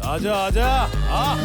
आजा आजा आ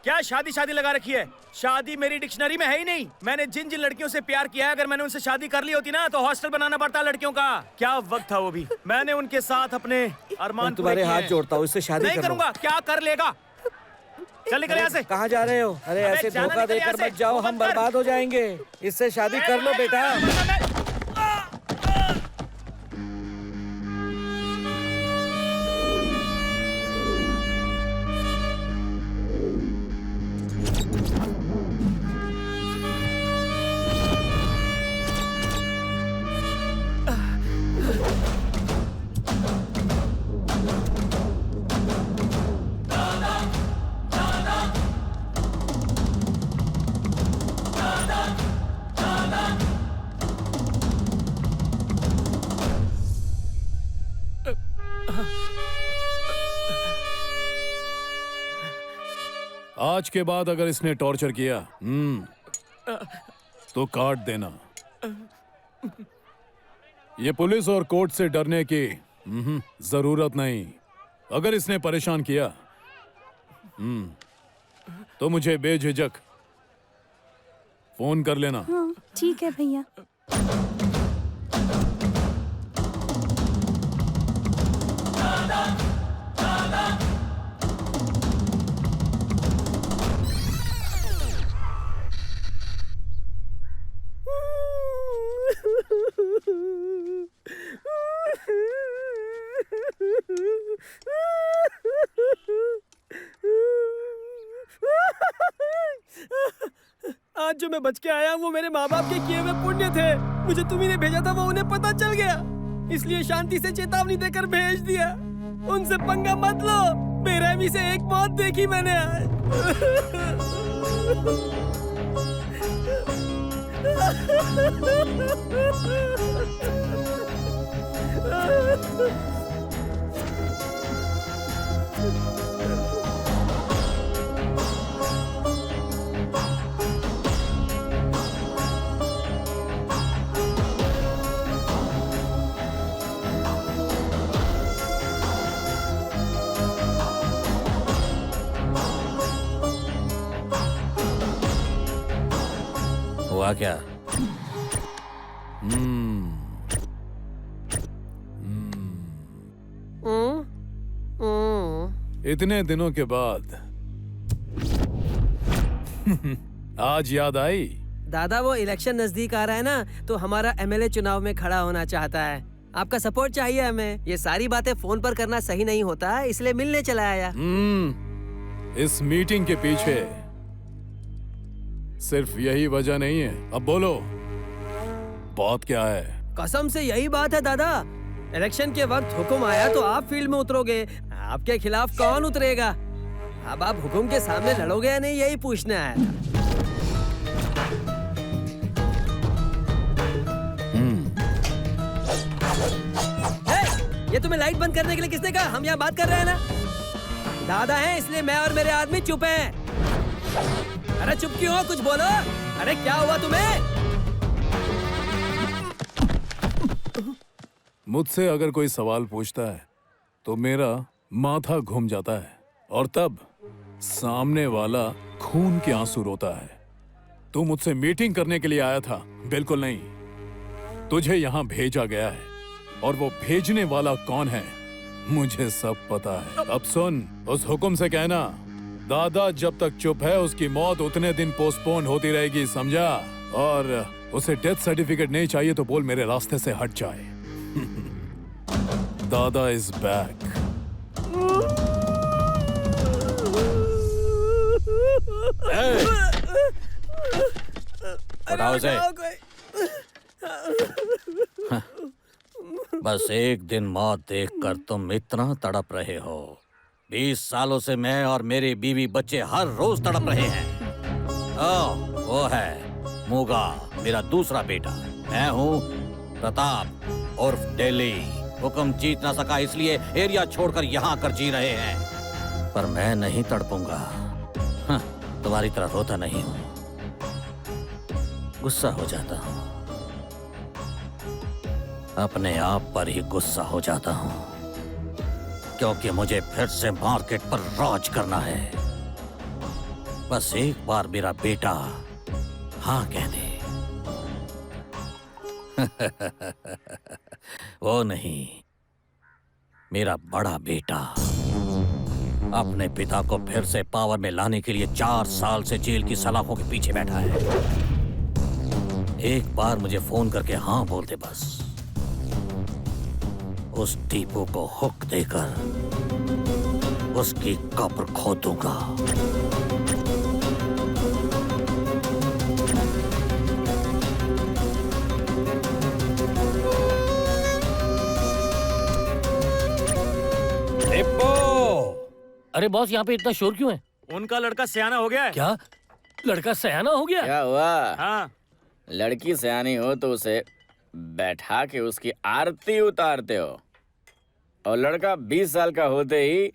क्या शादी शादी लगा रखी है? शादी मेरी डिक्शनरी में है ही नहीं। मैंने जिन जिन लड़कियों से प्यार किया है, अगर मैंने उनसे शादी कर ली होती ना तो हॉस्टल बनाना पड़ता लड़कियों का। क्या वक्त था वो भी। मैंने उनके साथ अपने अरमान तुम्हारे हाथ जोड़ता हूँ, इससे शादी नहीं करूंगा। क्या कर लेगा? चल निकल यहाँ से। कहाँ जा रहे हो? अरे ऐसे धोखा देकर मत जाओ, हम बर्बाद हो जाएंगे। इससे शादी कर लो बेटा। आज के बाद अगर इसने टॉर्चर किया तो काट देना। ये पुलिस और कोर्ट से डरने की जरूरत नहीं। अगर इसने परेशान किया तो मुझे बेझिझक फोन कर लेना। हाँ, ठीक है भैया। आज जो मैं बच के आया वो मेरे माँ बाप के किए हुए पुण्य थे। मुझे तुम ही ने भेजा था, वो उन्हें पता चल गया, इसलिए शांति से चेतावनी देकर भेज दिया। उनसे पंगा मत लो। बेरहमी से एक मौत देखी मैंने आज। हुआ क्या? इतने दिनों के बाद आज याद आई? दादा वो इलेक्शन नजदीक आ रहा है ना, तो हमारा एमएलए चुनाव में खड़ा होना चाहता है। आपका सपोर्ट चाहिए हमें। ये सारी बातें फोन पर करना सही नहीं होता, इसलिए मिलने चला आया। इस मीटिंग के पीछे सिर्फ यही वजह नहीं है। अब बोलो, बात क्या है? कसम से यही बात है दादा। इलेक्शन के वक्त हुक्म आया तो आप फील्ड में उतरोगे। आपके खिलाफ कौन उतरेगा? अब आप हुकुम के सामने लड़ोगे या नहीं, यही पूछने आया था। ये तुम्हें लाइट बंद करने के लिए किसने कहा? हम यहाँ बात कर रहे हैं ना। दादा हैं इसलिए मैं और मेरे आदमी चुप हैं। अरे चुप क्यों हो? कुछ बोलो। अरे क्या हुआ तुम्हें? मुझसे अगर कोई सवाल पूछता है तो मेरा माथा घूम जाता है और तब सामने वाला खून के आंसू रोता है। तू मुझसे मीटिंग करने के लिए आया था? बिल्कुल नहीं। तुझे यहाँ भेजा गया है और वो भेजने वाला कौन है मुझे सब पता है। अब सुन, उस हुक्म से कहना दादा जब तक चुप है उसकी मौत उतने दिन पोस्टपोन होती रहेगी, समझा? और उसे डेथ सर्टिफिकेट नहीं चाहिए तो बोल मेरे रास्ते से हट जाए। दादा इज बैक। उठाओ इसे। बस एक दिन मौत देखकर तुम इतना तड़प रहे हो। 20 सालों से मैं और मेरी बीवी बच्चे हर रोज तड़प रहे हैं। वो है मूगा, मेरा दूसरा बेटा। मैं हूँ प्रताप उर्फ दिल्ली। हुक्म जीत ना सका इसलिए एरिया छोड़कर यहाँ कर जी रहे हैं। पर मैं नहीं तड़पूंगा। तुम्हारी तरह रोता नहीं हूँ, गुस्सा हो जाता हूँ। अपने आप पर ही गुस्सा हो जाता हूँ क्योंकि मुझे फिर से मार्केट पर राज करना है। बस एक बार मेरा बेटा हाँ कह दे। वो नहीं, मेरा बड़ा बेटा अपने पिता को फिर से पावर में लाने के लिए 4 साल से जेल की सलाखों के पीछे बैठा है। एक बार मुझे फोन करके हाँ बोल दे बस। उस टीपू को हुक देकर उसकी कब्र खोदूंगा। अरे बॉस, यहाँ पे इतना शोर क्यों है? उनका लड़का सयाना हो गया है। क्या लड़का सयाना हो गया? क्या हुआ? हाँ, लड़की सयानी हो तो उसे बैठा के उसकी आरती उतारते हो, और लड़का 20 साल का होते ही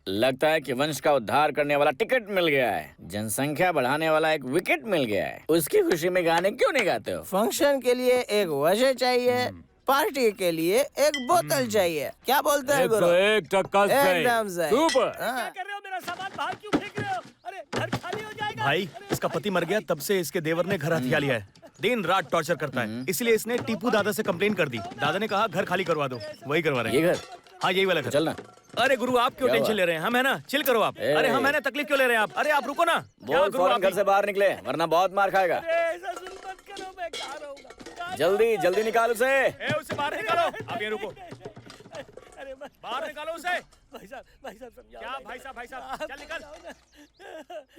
लगता है कि वंश का उद्धार करने वाला टिकट मिल गया है, जनसंख्या बढ़ाने वाला एक विकेट मिल गया है। उसकी खुशी में गाने क्यों नहीं गाते हो? फंक्शन के लिए एक वजह चाहिए, पार्टी के लिए एक बोतल चाहिए। क्या बोलते हैं गुरु? एकदम सही। क्या कर रहे हो? मेरा सामान बाहर क्यों फेंक रहे हो? अरे घर खाली हो जाएगा। भाई इसका पति मर गया, तब से इसके देवर ने घर हथिया लिया है। दिन रात टॉर्चर करता है, इसलिए इसने टीपू दादा से कंप्लेन कर दी। दादा ने कहा घर खाली करवा दो, वही करवा रहे हैं। ये घर? हाँ यही वाला घर। चलना। अरे गुरु आप क्यों क्या टेंशन हुआ? ले रहे हैं? हम है ना, चिल करो आप। अरे हम है ना, तकलीफ क्यों ले रहे हैं आप? अरे आप रुको ना। क्या बोल गुरु फौरन आप घर से बाहर निकले वरना बहुत मार खाएगा। ऐसा जुल्म मत करो, मैं कहाँ रहूंगा? जल्दी जल्दी निकाल उसे। उसे बाहर निकालो। आप ये रुको, अरे बाहर निकालो उसे। भाई साहब समझाओ। क्या भाई साहब, चल निकल।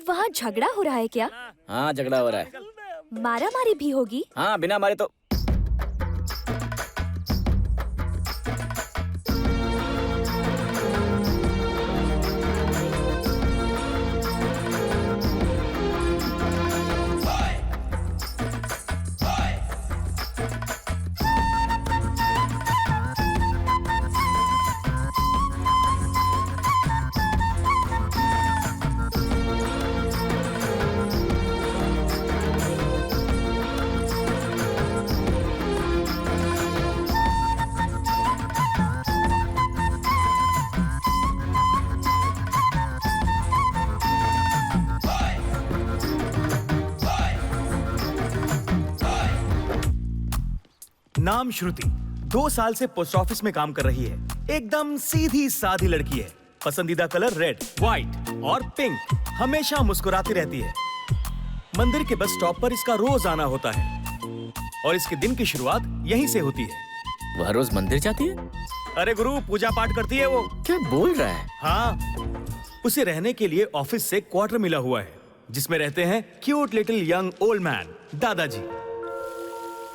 वहाँ झगड़ा हो रहा है क्या? हाँ झगड़ा हो रहा है। मारा मारी भी होगी? हाँ बिना मारे तो। नाम श्रुति, 2 साल से पोस्ट ऑफिस में काम कर रही है। एकदम सीधी साधी लड़की है। पसंदीदा कलर रेड, व्हाइट और पिंक। हमेशा मुस्कुराती रहती है। मंदिर के बस स्टॉप पर इसका रोज आना होता है और इसके दिन की शुरुआत यहीं से होती है। वह रोज मंदिर जाती है? अरे गुरु, पूजा पाठ करती है वो। क्या बोल रहा है? हाँ, उसे रहने के लिए ऑफिस से क्वार्टर मिला हुआ है जिसमें रहते हैं cute little young old man दादाजी,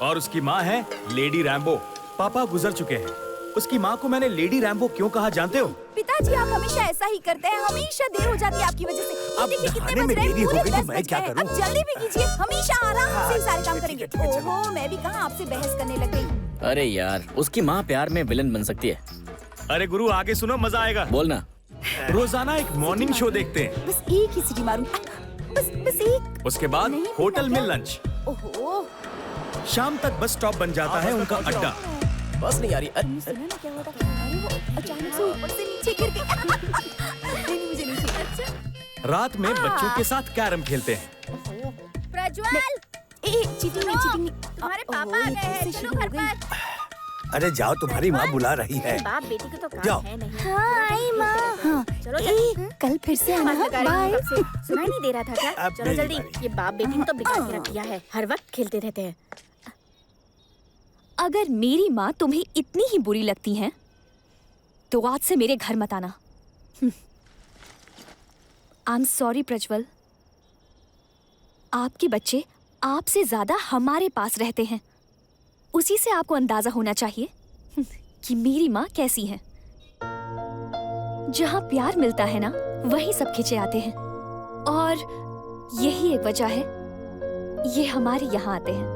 और उसकी माँ है लेडी रैम्बो। पापा गुजर चुके हैं। उसकी माँ को मैंने लेडी रैम्बो क्यों कहा जानते हो? पिताजी भैया जी आप हमेशा ऐसा ही करते हैं, हमेशा देर हो जाती है आपकी वजह से। ये देखिए कितने बज रहे हैं, पूरे 10 बज गए। अब जल्दी भी कीजिए, हमेशा आराम से सारे काम करेंगे। ओहो मैं भी कहाँ आपसे बहस करने लग गई। अरे यार, उसकी माँ प्यार में विलन बन सकती है। अरे गुरु आगे सुनो, मजा आएगा। बोलना। रोजाना एक मॉर्निंग शो देखते हैं, बस एक ही सीटी मारूं, बस एक। उसके बाद नहीं, होटल में क्या? लंच, ओहो शाम तक बस स्टॉप बन जाता है उनका अड्डा। बस नहीं आ रही। सुना ना क्या हुआ था? अरे वो अचानक से ऊपर से नीचे गिर गई। नहीं मुझे नहीं चाहिए। अच्छा रात में बच्चों के साथ कैरम खेलते हैं। प्रज्वल चीटिंग नहीं तुम्हारे पापा आ गए हैं, चलो घर पर। अरे जाओ, तुम्हारी माँ बुला रही है। बाप बेटी को तो जाओ। काम है नहीं। हाँ आई माँ। हाँ चलो जल्दी। कल फिर से आना। आवाज लगा रही बाय। हूँ कब से। सुनाई नहीं दे रहा था क्या? अब चलो मेरी जल्दी। बारी। ये बाप बेटी ने तो बिगाड़ के रख दिया है, हर वक्त खेलते रहते हैं। अगर मेरी माँ तुम्हें इतनी ही बुरी लगती हैं, तो आज से मेरे घर मत आना। आई एम सॉरी प्रज्वल, आपके बच्चे आपसे ज्यादा हमारे पास रहते हैं। उसी से आपको अंदाजा होना चाहिए कि मेरी माँ कैसी है। जहाँ प्यार मिलता है ना, वहीं सब खिंचे आते हैं। और यही एक वजह है ये हमारे यहाँ आते हैं।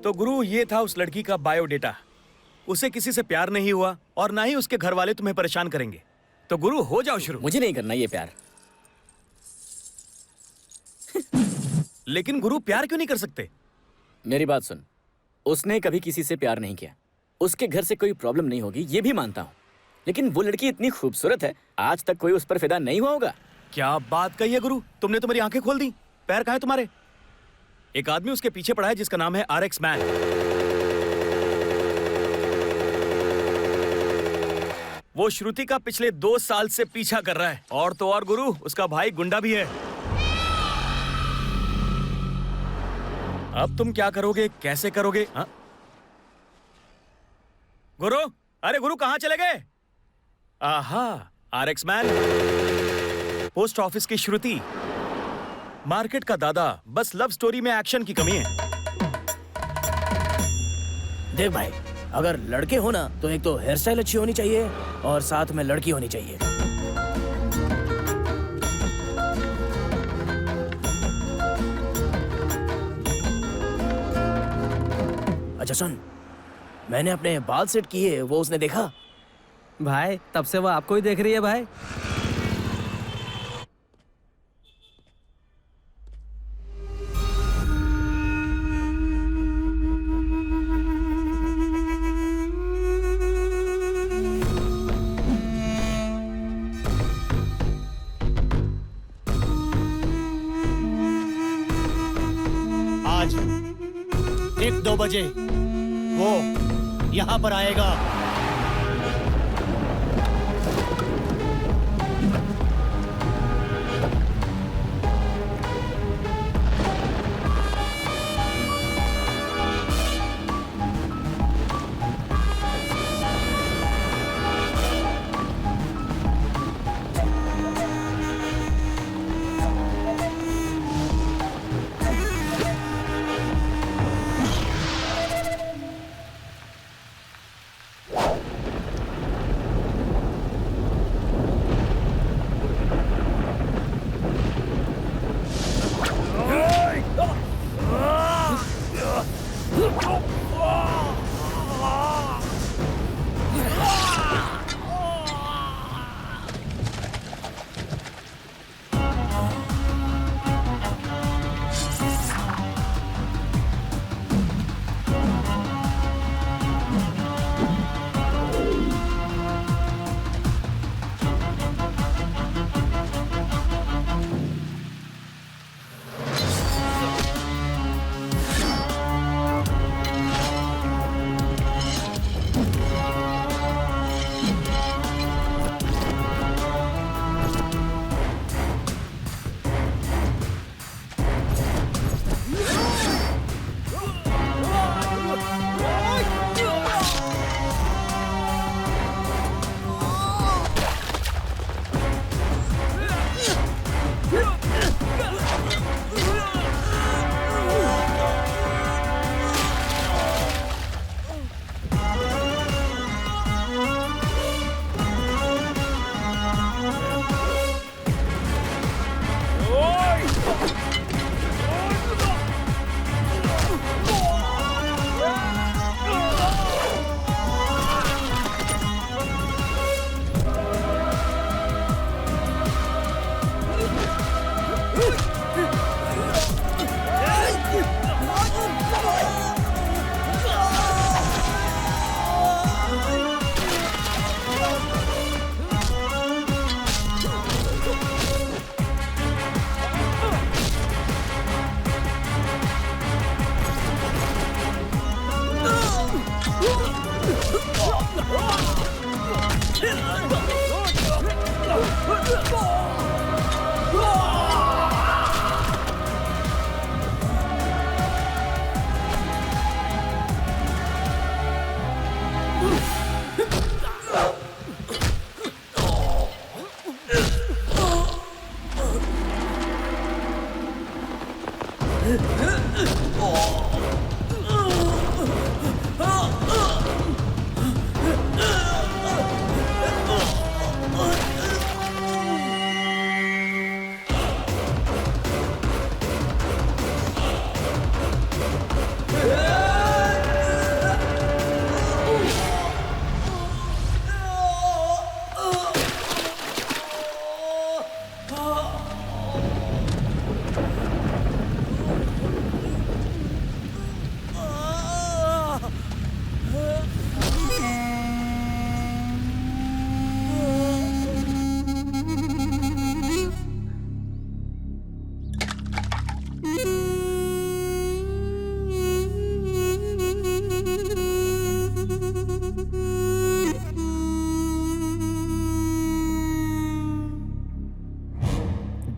तो गुरु ये था उस लड़की का बायोडेटा। उसे किसी से प्यार नहीं हुआ और ना ही उसके घर वाले तुम्हें परेशान करेंगे। तो गुरु हो जाओ शुरू। मुझे नहीं करना ये प्यार। लेकिन गुरु प्यार क्यों नहीं कर सकते? मेरी बात सुन, उसने कभी किसी से प्यार नहीं किया, उसके घर से कोई प्रॉब्लम नहीं होगी, ये भी मानता हूँ। लेकिन वो लड़की इतनी खूबसूरत है, आज तक कोई उस पर फिदा नहीं हुआ होगा। क्या बात कही है गुरु, तुमने तो मेरी आंखें खोल दी। पैर कहाँ है तुम्हारे? एक आदमी उसके पीछे पड़ा है जिसका नाम है RX मैन। वो श्रुति का पिछले 2 साल से पीछा कर रहा है। और तो और गुरु, उसका भाई गुंडा भी है। अब तुम क्या करोगे, कैसे करोगे? हाँ? गुरु, अरे गुरु कहाँ चले गए? आहा, RX मैन, पोस्ट ऑफिस की श्रुति, मार्केट का दादा। बस लव स्टोरी में एक्शन की कमी है। देख भाई, अगर लड़के हो ना तो एक तो हेयर स्टाइल अच्छी होनी चाहिए और साथ में लड़की होनी चाहिए। अच्छा सुन, मैंने अपने बाल सेट किए, वो उसने देखा? भाई तब से वो आपको ही देख रही है भाई। आज 1-2 बजे वो यहाँ पर आएगा।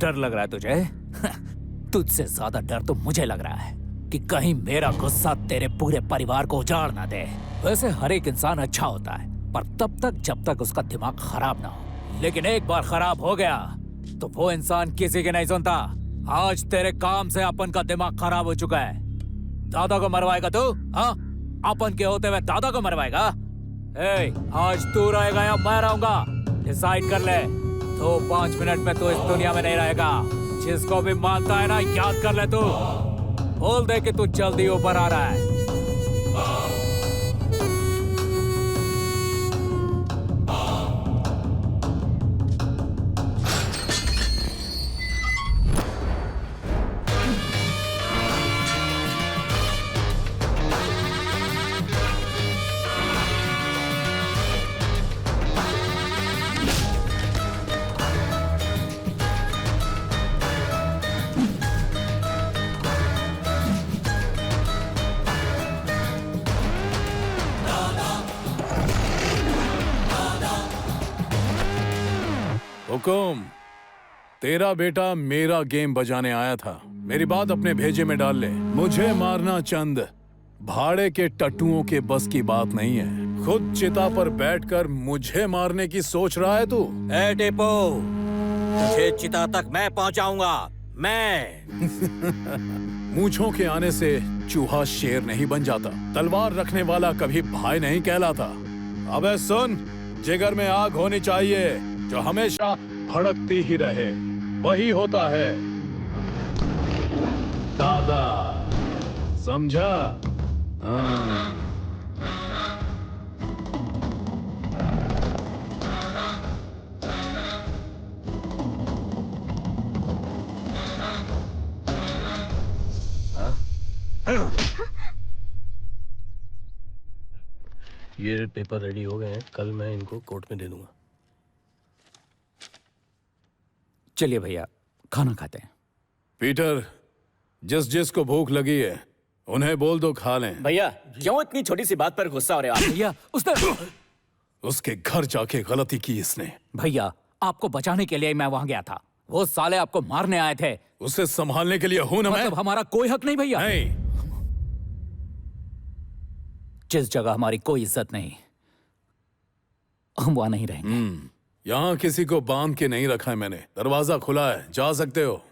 डर लग रहा है तुझे? तुझसे ज्यादा डर तो मुझे लग रहा है कि कहीं मेरा गुस्सा तेरे पूरे परिवार को उजाड़ ना दे। वैसे हर एक इंसान अच्छा होता है, पर तब तक जब तक उसका दिमाग खराब ना हो। लेकिन एक बार खराब हो गया तो वो इंसान किसी की नहीं सुनता। आज तेरे काम से अपन का दिमाग खराब हो चुका है। दादा को मरवाएगा तू? हाँ, अपन के होते हुए दादा को मरवाएगा? आज तू रहेगा या मैं रहूंगा? डिसाइड कर ले। तो 5 मिनट में तो इस दुनिया में नहीं रहेगा। जिसको भी मानता है ना, याद कर ले तू। बोल दे कि तू जल्दी ऊपर आ रहा है। हुकुम, तेरा बेटा मेरा गेम बजाने आया था। मेरी बात अपने भेजे में डाल ले। मुझे मारना चंद भाड़े के टट्टुओं के बस की बात नहीं है। खुद चिता पर बैठकर मुझे मारने की सोच रहा है तू? ए टेपो, तुझे चिता तक मैं पहुंचाऊंगा। मैं मूंछों के आने से चूहा शेर नहीं बन जाता। तलवार रखने वाला कभी भाई नहीं कहलाता। अबे सुन, जिगर में आग होनी चाहिए जो हमेशा भड़कती ही रहे। वही होता है दादा, समझा? हाँ। ये पेपर रेडी हो गए हैं, कल मैं इनको कोर्ट में दे दूंगा। चलिए भैया, खाना खाते हैं। पीटर, जिस जिस को भूख लगी है उन्हें बोल दो खा लें। भैया, क्यों इतनी छोटी सी बात पर गुस्सा हो रहे हो आप? भैया, उसके घर जाके गलती की इसने। भैया, आपको बचाने के लिए मैं वहां गया था। वो साले आपको मारने आए थे। उसे संभालने के लिए हूं ना मैं। मतलब हमारा कोई हक नहीं भैया? नहीं। जिस जगह हमारी कोई इज्जत नहीं, हम वहां नहीं रहेंगे। यहाँ किसी को बांध के नहीं रखा है मैंने। दरवाजा खुला है, जा सकते हो।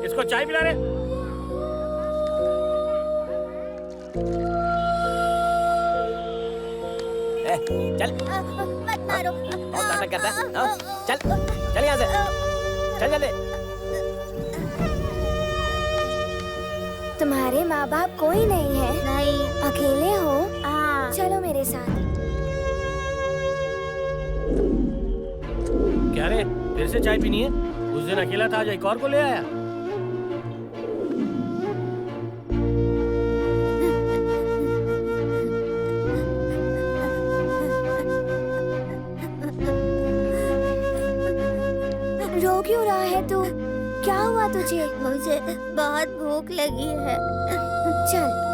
इसको चाय पिला रहे। चल मत मारो। बहुत नाटक करता है हाँ? चल यहाँ से चल जल्दी। तुम्हारे माँ बाप कोई नहीं है? नहीं। अकेले हो? हाँ। चलो मेरे साथ। क्या रे, फिर से चाय पीनी है? उस दिन अकेला था, आज एक और को ले आया। रो क्यों रहा है तू? क्या हुआ तुझे? मुझे बहुत भूख लगी है। चल।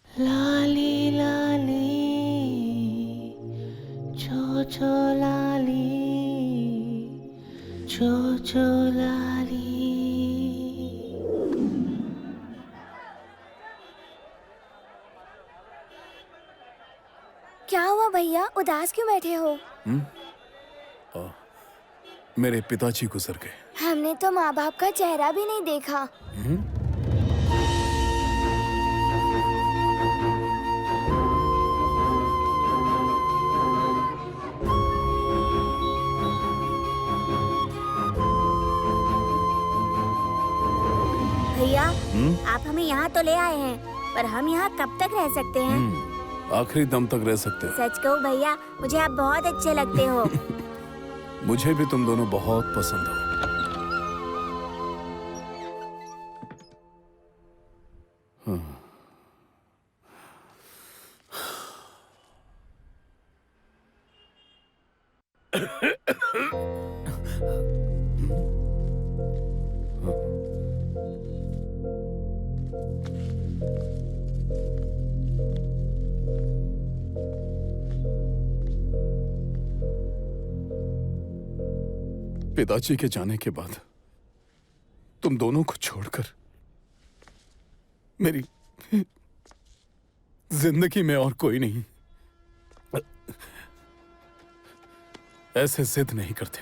लाली लाली चो लाली चो लाली। क्या हुआ भैया, उदास क्यों बैठे हो? मेरे पिताजी गुजर गए। हमने तो माँ बाप का चेहरा भी नहीं देखा। भैया आप हमें यहाँ तो ले आए हैं, पर हम यहाँ कब तक रह सकते हैं? आखिरी दम तक रह सकते हो। सच कहूँ भैया, मुझे आप बहुत अच्छे लगते हो। मुझे भी तुम दोनों बहुत पसंद हो। पिताजी के जाने के बाद तुम दोनों को छोड़कर मेरी जिंदगी में और कोई नहीं। ऐसे जिद नहीं करते।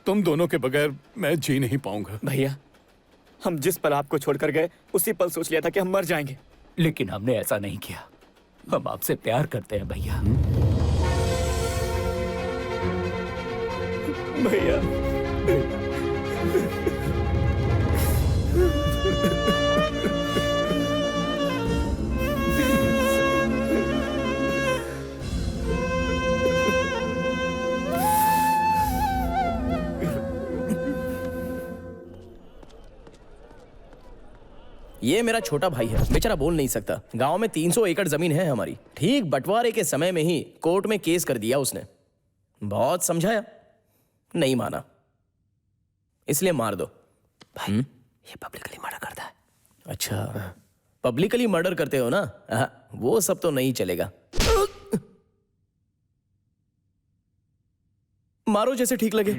तुम दोनों के बगैर मैं जी नहीं पाऊंगा। भैया, हम जिस पल आपको छोड़कर गए उसी पल सोच लिया था कि हम मर जाएंगे। लेकिन हमने ऐसा नहीं किया। हम आपसे प्यार करते हैं भैया। भैया ये मेरा छोटा भाई है, बेचारा बोल नहीं सकता। गांव में 300 एकड़ जमीन है हमारी। ठीक बंटवारे के समय में ही कोर्ट में केस कर दिया उसने। बहुत समझाया, नहीं माना, इसलिए मार दो। भाई ये पब्लिकली मर्डर करता है। अच्छा, पब्लिकली मर्डर करते हो ना? वो सब तो नहीं चलेगा। मारो जैसे ठीक लगे।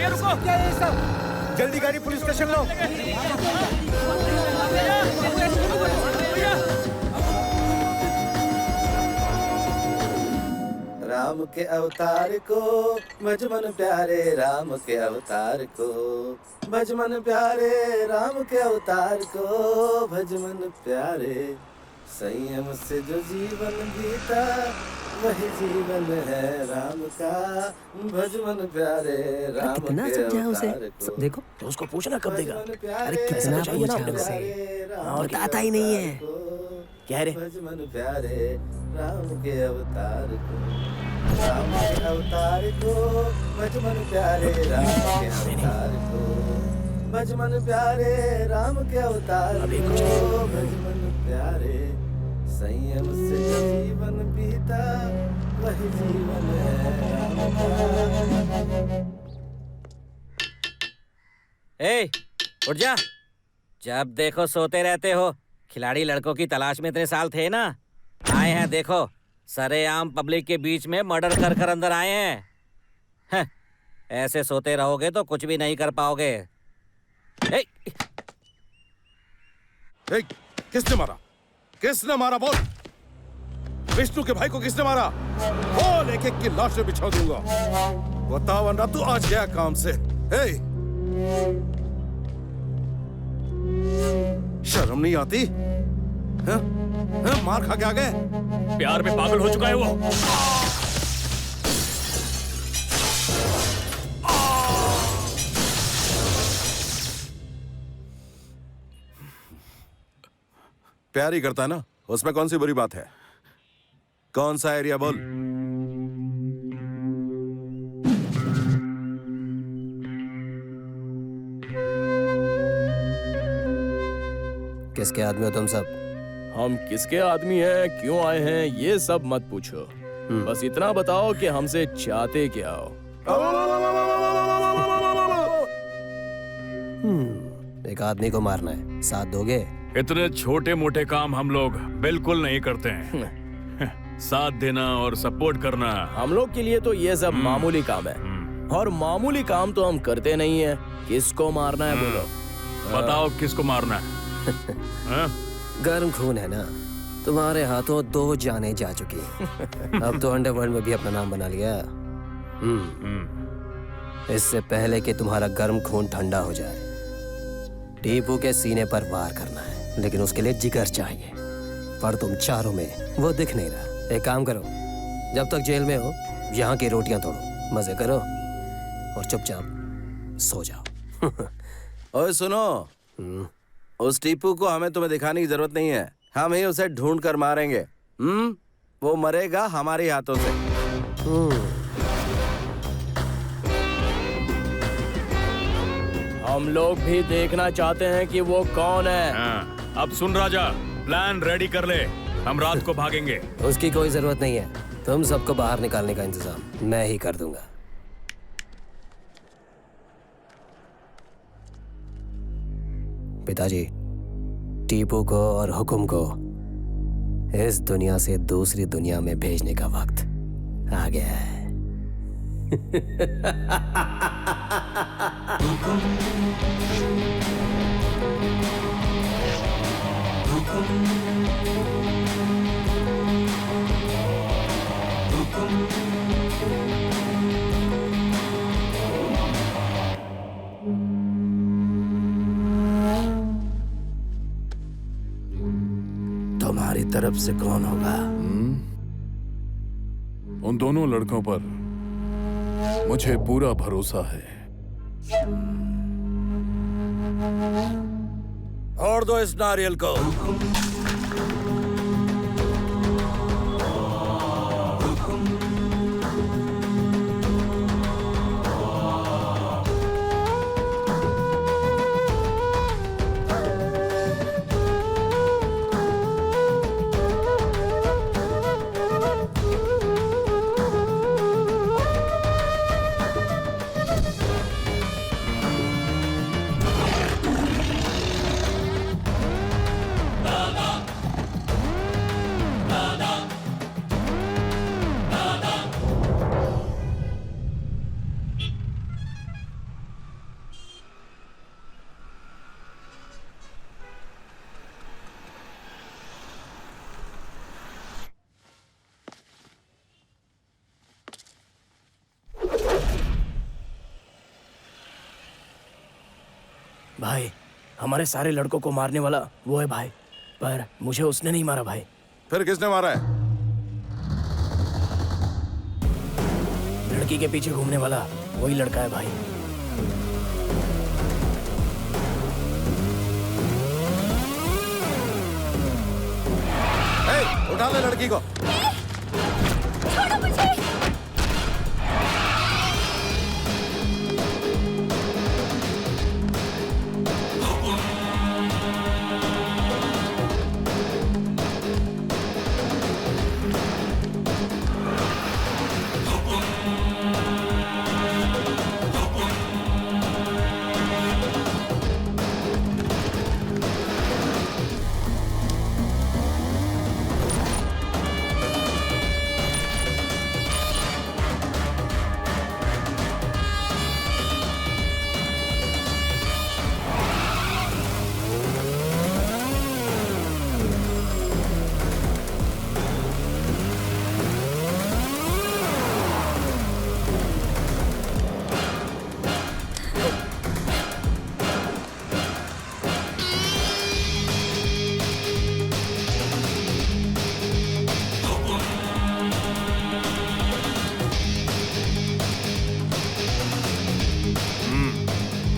भैया रुको। क्या है ये सब? जल्दी गाड़ी पुलिस स्टेशन लो। राम के अवतार को भजमन प्यारे, राम के अवतार को भजमन प्यारे, राम के अवतार को भजमन प्यारे। संयम से जो जीवन बीता वही जीवन है राम का, भजमन प्यारे, राम कितना के समझाया उसे। अवतार को। देखो तो उसको पूछना कब देगा। अरे कितना कितना पूछा उसे, बताता ही नहीं है। क्या रे? भजमन प्यारे, राम के अवतार को, राम के अवतार को भजमन प्यारे, राम के अवतार को भजमन प्यारे, राम के अवतार को भजमन प्यारे। संयम से जो जीवन बीता वही जीवन है राम का। ए, उठ जा। जब देखो सोते रहते हो। खिलाड़ी लड़कों की तलाश में इतने साल थे ना, आए हैं देखो, सरेआम पब्लिक के बीच में मर्डर कर कर अंदर आए हैं। ऐसे सोते रहोगे तो कुछ भी नहीं कर पाओगे। ए, किसने मारा? किसने मारा बोल? विष्णु के भाई को किसने मारा? बोल, एक एक की लाशें बिछा दूंगा। बताओ वरना तू आज गया काम से। शर्म नहीं आती? मार खा के आ गए? प्यार में पागल हो चुका है वो। प्यार ही करता है ना, उसमें कौन सी बुरी बात है? कौन सा एरिया बोल? किसके आदमी हो तुम सब? हम किसके आदमी हैं, क्यों आए हैं, ये सब मत पूछो। बस इतना बताओ कि हमसे चाहते क्या हो। एक आदमी को मारना है, साथ दोगे? इतने छोटे मोटे काम हम लोग बिल्कुल नहीं करते हैं। साथ देना और सपोर्ट करना हम लोग के लिए तो ये सब मामूली काम है, और मामूली काम तो हम करते नहीं है। किसको मारना है बोलो? बताओ किसको मारना है? गर्म खून है ना, तुम्हारे हाथों 2 जाने जा चुकी। अब तो अंडरवर्ल्ड में भी अपना नाम बना लिया। इससे पहले कि तुम्हारा गर्म खून ठंडा हो जाए, टीपू के सीने पर वार करना है, लेकिन उसके लिए जिगर चाहिए। पर तुम चारों में वो दिख नहीं रहा। एक काम करो, जब तक जेल में हो यहाँ की रोटियां तोड़ो, मजे करो और चुपचाप सो जाओ। ओए सुनो, उस टीपू को हमें तुम्हें दिखाने की जरूरत नहीं है। हम ही उसे ढूंढ कर मारेंगे। वो मरेगा हमारे हाथों से। हम लोग भी देखना चाहते हैं कि वो कौन है। अब सुन राजा, प्लान रेडी कर ले, हम रात को भागेंगे। उसकी कोई जरूरत नहीं है, तुम सबको बाहर निकालने का इंतजाम मैं ही कर दूंगा। पिताजी, टीपू को और हुकुम को इस दुनिया से दूसरी दुनिया में भेजने का वक्त आ गया है। तुम्हारी तरफ से कौन होगा? उन दोनों लड़कों पर मुझे पूरा भरोसा है। और दो इस नारियल को। भाई हमारे सारे लड़कों को मारने वाला वो है भाई, पर मुझे उसने नहीं मारा भाई। फिर किसने मारा है? लड़की के पीछे घूमने वाला वही लड़का है भाई। उठा ले लड़की को। छोड़ो मुझे।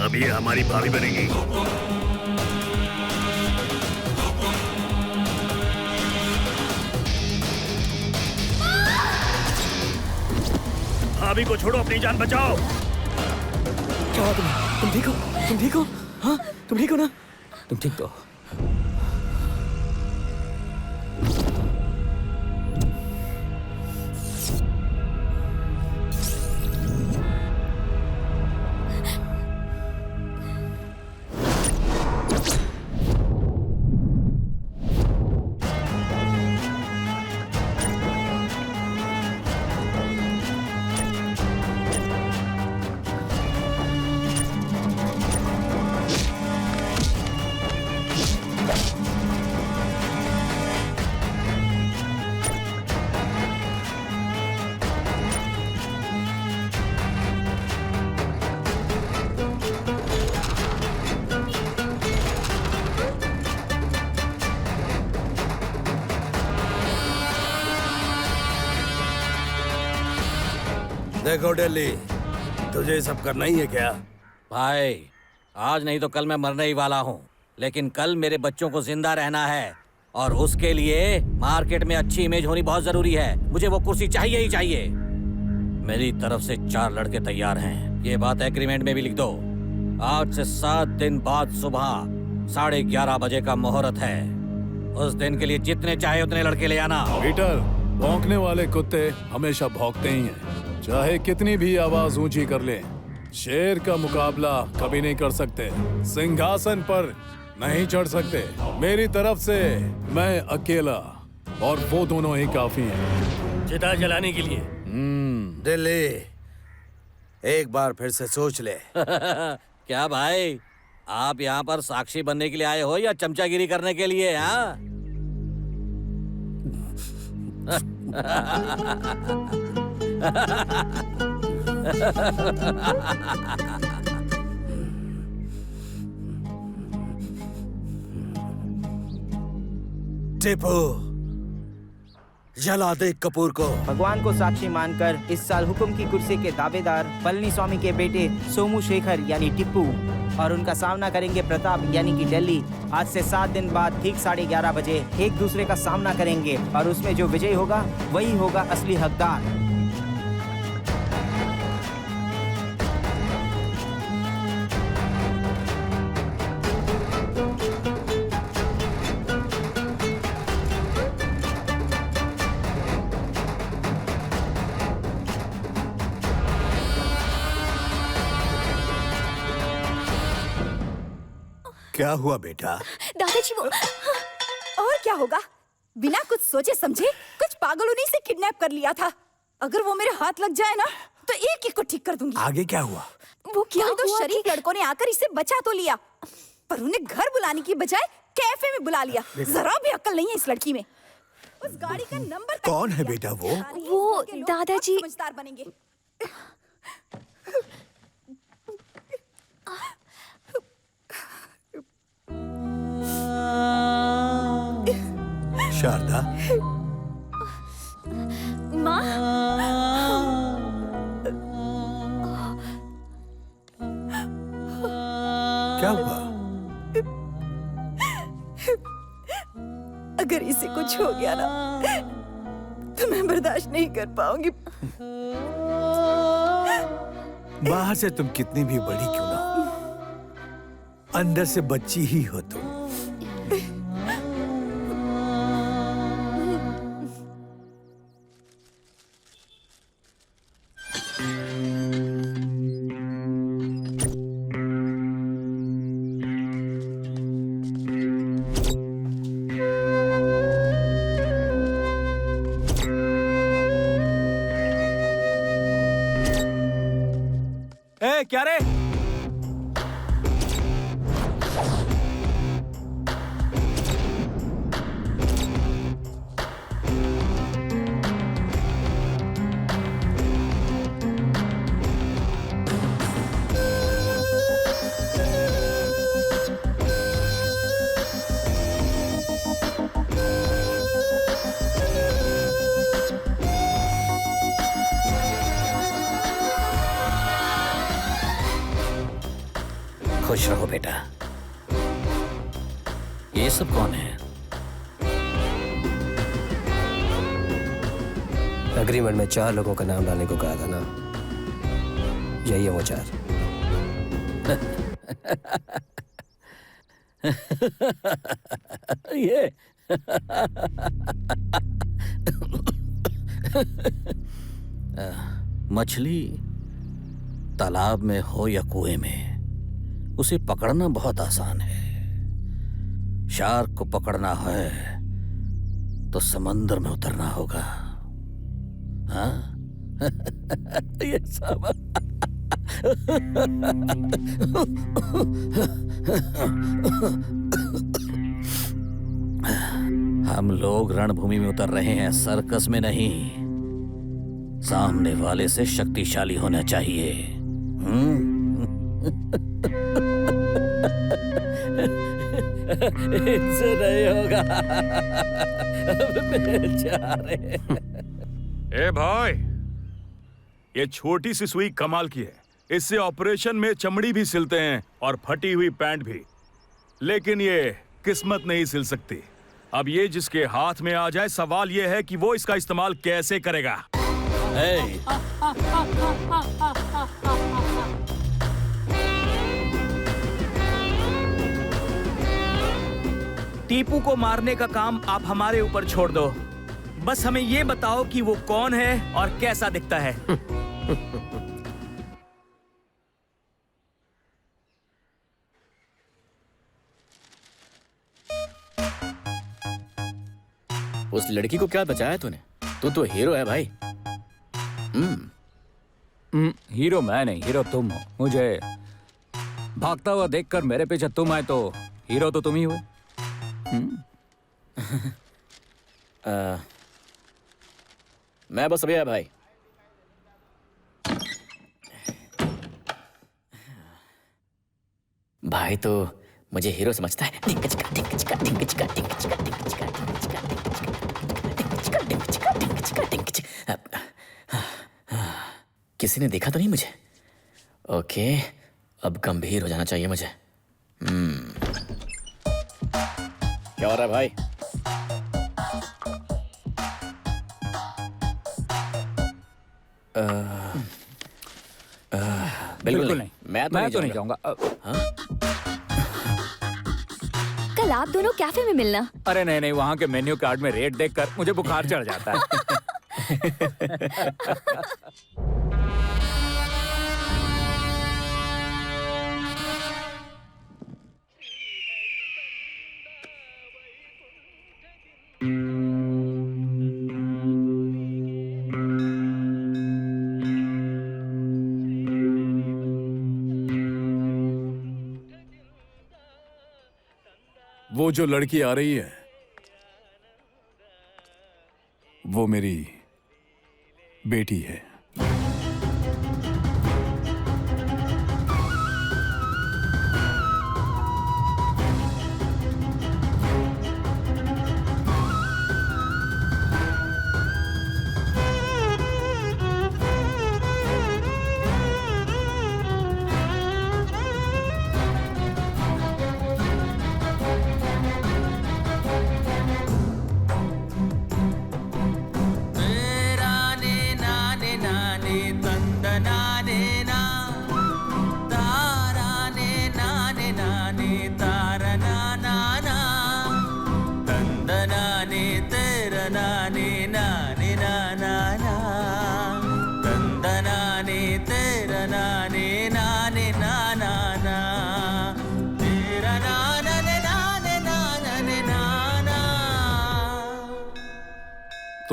अब ये हमारी भाभी बनेगी। भाभी को छोड़ो, अपनी जान बचाओ। क्या हुआ तुम्हें? तुम ठीक हो? तुम ठीक हो? हाँ, तुम ठीक हो ना? तुम ठीक तो? देखो दिल्ली, तुझे ये सब करना ही है क्या? भाई आज नहीं तो कल मैं मरने ही वाला हूँ, लेकिन कल मेरे बच्चों को जिंदा रहना है और उसके लिए मार्केट में अच्छी इमेज होनी बहुत जरूरी है। मुझे वो कुर्सी चाहिए ही चाहिए। मेरी तरफ से 4 लड़के तैयार हैं, ये बात एग्रीमेंट में भी लिख दो। आज से 7 दिन बाद सुबह 11:30 बजे का मुहूर्त है। उस दिन के लिए जितने चाहे उतने लड़के ले आना। पीटर, भौंकने वाले कुत्ते हमेशा भौंकते ही हैं, चाहे कितनी भी आवाज ऊंची कर ले। शेर का मुकाबला कभी नहीं कर सकते, सिंहासन पर नहीं चढ़ सकते। मेरी तरफ से मैं अकेला और वो दोनों ही काफी हैं। चिता जलाने के लिए। दिल्ली, एक बार फिर से सोच ले। क्या भाई, आप यहाँ पर साक्षी बनने के लिए आए हो या चमचागिरी करने के लिए? हाँ टिपू, जला दे कपूर को। भगवान को साक्षी मानकर इस साल हुक्म की कुर्सी के दावेदार पलनी स्वामी के बेटे सोमू शेखर यानी टिप्पू और उनका सामना करेंगे प्रताप यानी कि दिल्ली। आज से 7 दिन बाद ठीक 11:30 बजे एक दूसरे का सामना करेंगे और उसमें जो विजयी होगा वही होगा असली हकदार। क्या हुआ बेटा? दादाजी वो और क्या होगा, बिना कुछ सोचे समझे कुछ पागलों ने इसे किडनैप कर लिया था। अगर वो मेरे हाथ लग जाए ना तो एक को ठीक कर दूंगी। आगे क्या हुआ? वो क्या तो शरीफ लड़कों ने आकर इसे बचा तो लिया, पर उन्हें घर बुलाने की बजाय कैफे में बुला लिया। जरा भी अक्ल नहीं है इस लड़की में। उस गाड़ी का नंबर कौन है बेटा वो? वो दादाजी समझदार बनेंगे। शारदा, माँ, क्या हुआ? अगर इसे कुछ हो गया ना तो मैं बर्दाश्त नहीं कर पाऊंगी। बाहर से तुम कितनी भी बड़ी क्यों ना हो, अंदर से बच्ची ही हो तुम। ए, क्या रे? खुश रहो बेटा। ये सब कौन है? एग्रीमेंट में 4 लोगों का नाम डालने को कहा था ना, यही है वो 4। ये मछली तालाब में हो या कुएं में, उसे पकड़ना बहुत आसान है। शार्क को पकड़ना है तो समंदर में उतरना होगा। हाँ? ये सब हम लोग रणभूमि में उतर रहे हैं, सर्कस में नहीं। सामने वाले से शक्तिशाली होना चाहिए। इनसे नहीं होगा। बेचारे। ए भाई, ये छोटी सी सुई कमाल की है। इससे ऑपरेशन में चमड़ी भी सिलते हैं और फटी हुई पैंट भी, लेकिन ये किस्मत नहीं सिल सकती। अब ये जिसके हाथ में आ जाए, सवाल ये है कि वो इसका इस्तेमाल कैसे करेगा। टीपू को मारने का काम आप हमारे ऊपर छोड़ दो। बस हमें ये बताओ कि वो कौन है और कैसा दिखता है। उस लड़की को क्या बचाया तूने? तू तो हीरो है भाई। हीरो मैं नहीं, हीरो तुम हो। मुझे भागता हुआ देखकर मेरे पीछे तुम आए तो हीरो तो तुम ही हुए। मैं बस अभी आया भाई। भाई तो मुझे हीरो समझता है। किसी ने देखा तो नहीं मुझे? ओके, अब गंभीर हो जाना चाहिए मुझे। क्या हो रहा है भाई? बिल्कुल नहीं। मैं तो नहीं जाऊंगा। कल आप दोनों कैफे में मिलना। अरे नहीं नहीं, वहाँ के मेन्यू कार्ड में रेट देखकर मुझे बुखार चढ़ जाता है। वो जो लड़की आ रही है वो मेरी बेटी है।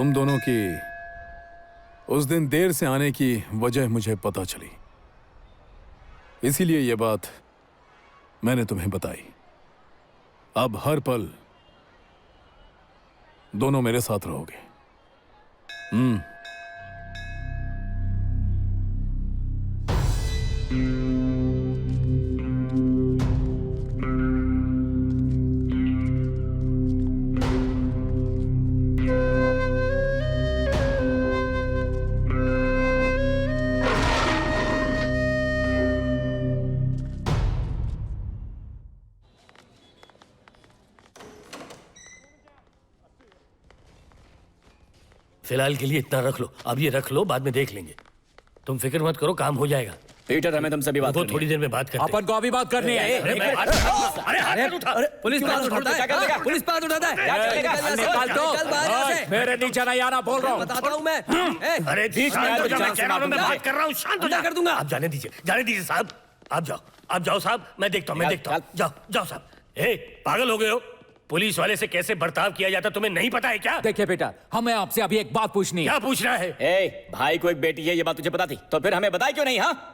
तुम दोनों की उस दिन देर से आने की वजह मुझे पता चली, इसीलिए ये बात मैंने तुम्हें बताई। अब हर पल दोनों मेरे साथ रहोगे। फिलहाल के लिए इतना रख लो, अब ये रख लो, बाद में देख लेंगे। तुम फिक्र मत करो, काम हो जाएगा। पीटर, हमें तुमसे भी बात करनी है। थोड़ी देर में बात करते हैं। अपन को अभी बात करनी है। पुलिस पास उठाता है, पुलिस पास उठाता है। निकाल दो, मेरे नीचे नहीं आना बोल रहा हूँ। बताता हूँ मैं। अरे ठीक है, मैं कह रहा हूँ, मैं बात कर रहा हूँ, शांत हो जा। कर दूंगा। आप जाने दीजिए साहब। आप जाओ साहब, मैं देखता हूँ। जाओ साहब। पागल हो गए हो? पुलिस वाले से कैसे बर्ताव किया जाता तुम्हें नहीं पता है क्या? देखिए बेटा, हमें आपसे अभी एक बात पूछनी है। क्या पूछना है? भाई को एक बेटी है, ये बात तुझे पता थी, तो फिर हमें बताई क्यों नहीं? हाँ,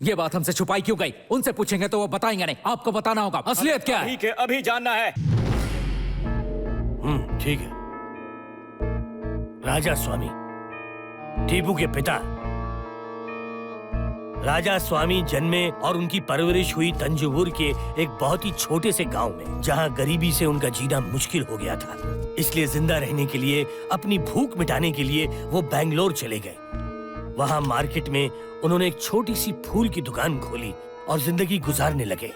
ये बात हमसे छुपाई क्यों गई? उनसे पूछेंगे तो वो बताएंगे नहीं, आपको बताना होगा असलियत क्या है। ठीक है, अभी जानना है। ठीक है। राजा स्वामी, टीपू के पिता राजा स्वामी जन्मे और उनकी परवरिश हुई तंजौर के एक बहुत ही छोटे से गांव में, जहां गरीबी से उनका जीना मुश्किल हो गया था। इसलिए जिंदा रहने के लिए, अपनी भूख मिटाने के लिए वो बेंगलोर चले गए। वहां मार्केट में उन्होंने एक छोटी सी फूल की दुकान खोली और जिंदगी गुजारने लगे।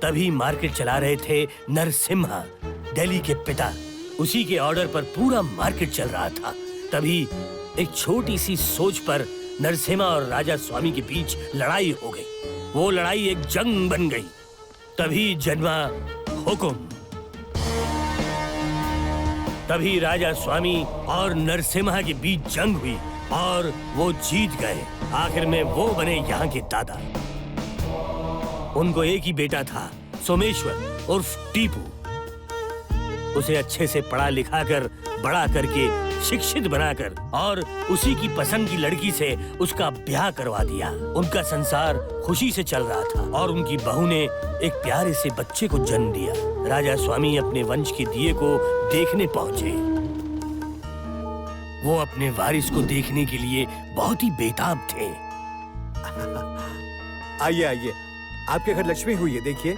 तभी मार्केट चला रहे थे नरसिम्हा, दिल्ली के पिता। उसी के ऑर्डर पर पूरा मार्केट चल रहा था। तभी एक छोटी सी सोच पर नरसिम्हा और राजा स्वामी के बीच लड़ाई हो गई। वो लड़ाई एक जंग बन गई। तभी जन्मा हुक्म। तभी राजा स्वामी और नरसिम्हा के बीच जंग हुई और वो जीत गए। आखिर में वो बने यहाँ के दादा। उनको एक ही बेटा था, सोमेश्वर उर्फ टीपू। उसे अच्छे से पढ़ा लिखा कर, बड़ा करके, शिक्षित बनाकर और उसी की पसंद की लड़की से उसका ब्याह करवा दिया। उनका संसार खुशी से चल रहा था और उनकी बहू ने एक प्यारे से बच्चे को जन्म दिया। राजा स्वामी अपने वंश के दिए को देखने पहुंचे। वो अपने वारिस को देखने के लिए बहुत ही बेताब थे। आइए आइए, आपके घर लक्ष्मी हुई है, देखिए।